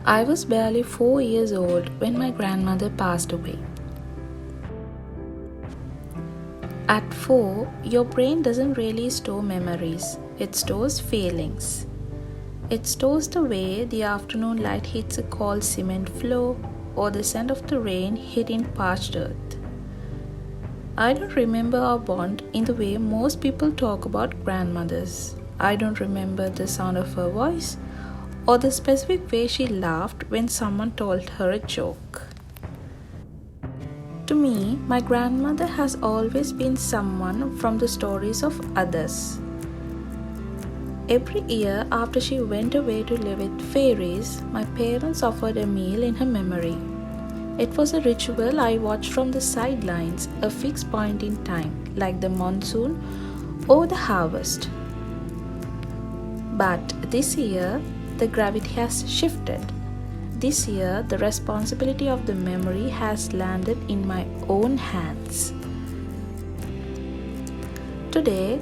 I was barely 4 years old when my grandmother passed away. At 4, your brain doesn't really store memories, it stores feelings. It stores the way the afternoon light hits a cold cement floor or the scent of the rain hitting parched earth. I don't remember our bond in the way most people talk about grandmothers. I don't remember the sound of her voice or the specific way she laughed when someone told her a joke. To me, my grandmother has always been someone from the stories of others. Every year after she went away to live with fairies, my parents offered a meal in her memory. It was a ritual I watched from the sidelines, a fixed point in time, like the monsoon or the harvest. But this year, the gravity has shifted. This year, the responsibility of the memory has landed in my own hands. Today,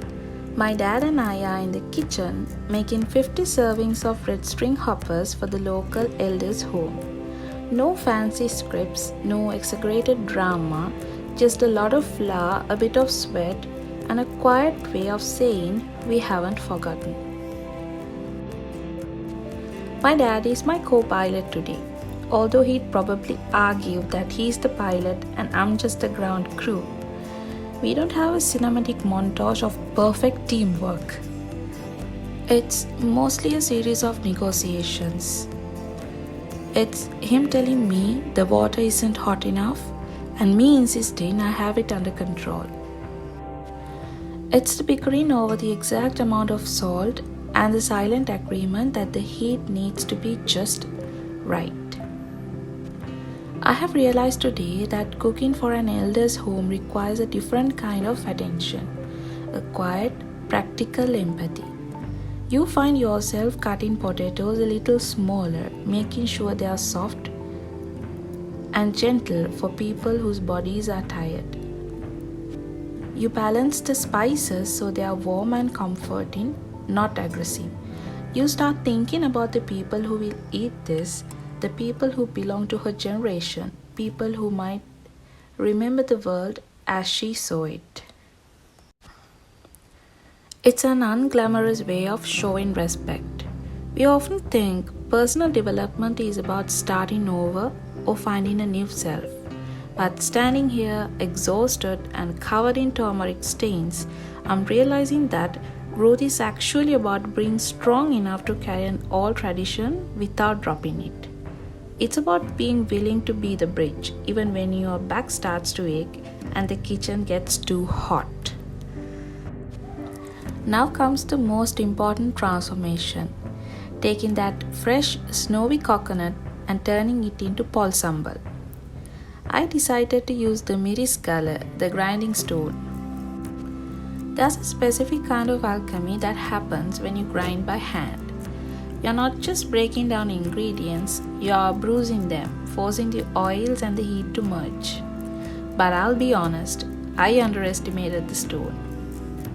my dad and I are in the kitchen making 50 servings of red string hoppers for the local elders' home. No fancy scripts, no exaggerated drama, just a lot of flour, a bit of sweat, and a quiet way of saying we haven't forgotten. My dad is my co-pilot today, although he'd probably argue that he's the pilot and I'm just the ground crew. We don't have a cinematic montage of perfect teamwork. It's mostly a series of negotiations. It's him telling me the water isn't hot enough and me insisting I have it under control. It's the bickering over the exact amount of salt and the silent agreement that the heat needs to be just right. I have realized today that cooking for an elder's home requires a different kind of attention, a quiet, practical empathy. You find yourself cutting potatoes a little smaller, making sure they are soft and gentle for people whose bodies are tired. You balance the spices so they are warm and comforting, not aggressive. You start thinking about the people who will eat this, the people who belong to her generation, people who might remember the world as she saw it. It's an unglamorous way of showing respect. We often think personal development is about starting over or finding a new self. But standing here, exhausted and covered in turmeric stains, I'm realizing that growth is actually about being strong enough to carry an old tradition without dropping it. It's about being willing to be the bridge, even when your back starts to ache and the kitchen gets too hot. Now comes the most important transformation, taking that fresh, snowy coconut and turning it into Pol Sambol. I decided to use the miris color, the grinding stone. There's a specific kind of alchemy that happens when you grind by hand. You're not just breaking down ingredients, you're bruising them, forcing the oils and the heat to merge. But I'll be honest, I underestimated the stone.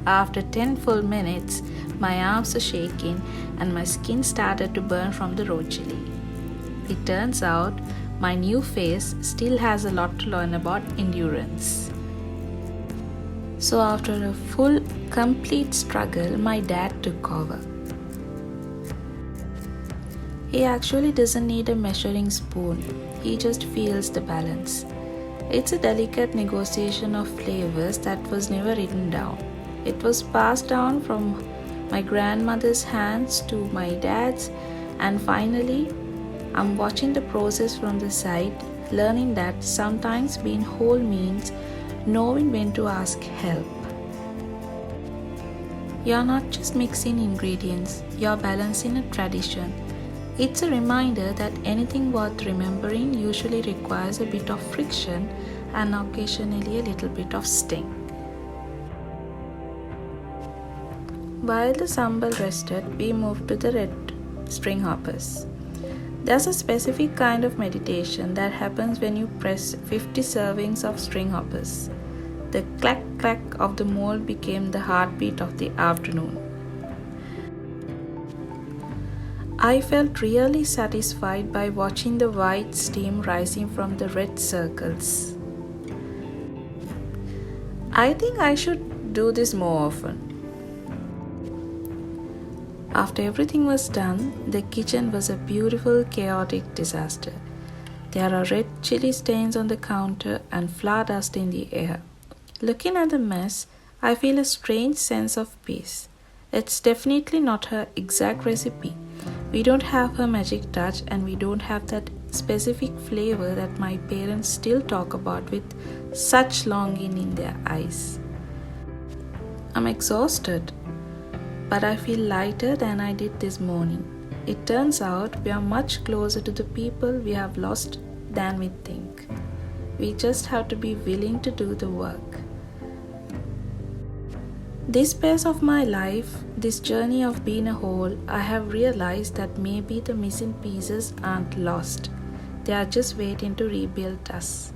After 10 full minutes, my arms were shaking and my skin started to burn from the raw chili. It turns out my new face still has a lot to learn about endurance. So after a full, complete struggle, my dad took over. He actually doesn't need a measuring spoon, he just feels the balance. It's a delicate negotiation of flavors that was never written down. It was passed down from my grandmother's hands to my dad's, and finally, I'm watching the process from the side, learning that sometimes being whole means knowing when to ask help. You're not just mixing ingredients, you're balancing a tradition. It's a reminder that anything worth remembering usually requires a bit of friction and occasionally a little bit of sting. While the sambal rested, we moved to the red string hoppers. There's a specific kind of meditation that happens when you press 50 servings of string hoppers. The clack clack of the mold became the heartbeat of the afternoon. I felt really satisfied by watching the white steam rising from the red circles. I think I should do this more often. After everything was done, the kitchen was a beautiful, chaotic disaster. There are red chili stains on the counter and flour dust in the air. Looking at the mess, I feel a strange sense of peace. It's definitely not her exact recipe. We don't have her magic touch, and we don't have that specific flavor that my parents still talk about with such longing in their eyes. I'm exhausted, but I feel lighter than I did this morning. It turns out we are much closer to the people we have lost than we think. We just have to be willing to do the work. This phase of my life, this journey of being a whole, I have realized that maybe the missing pieces aren't lost. They are just waiting to rebuild us.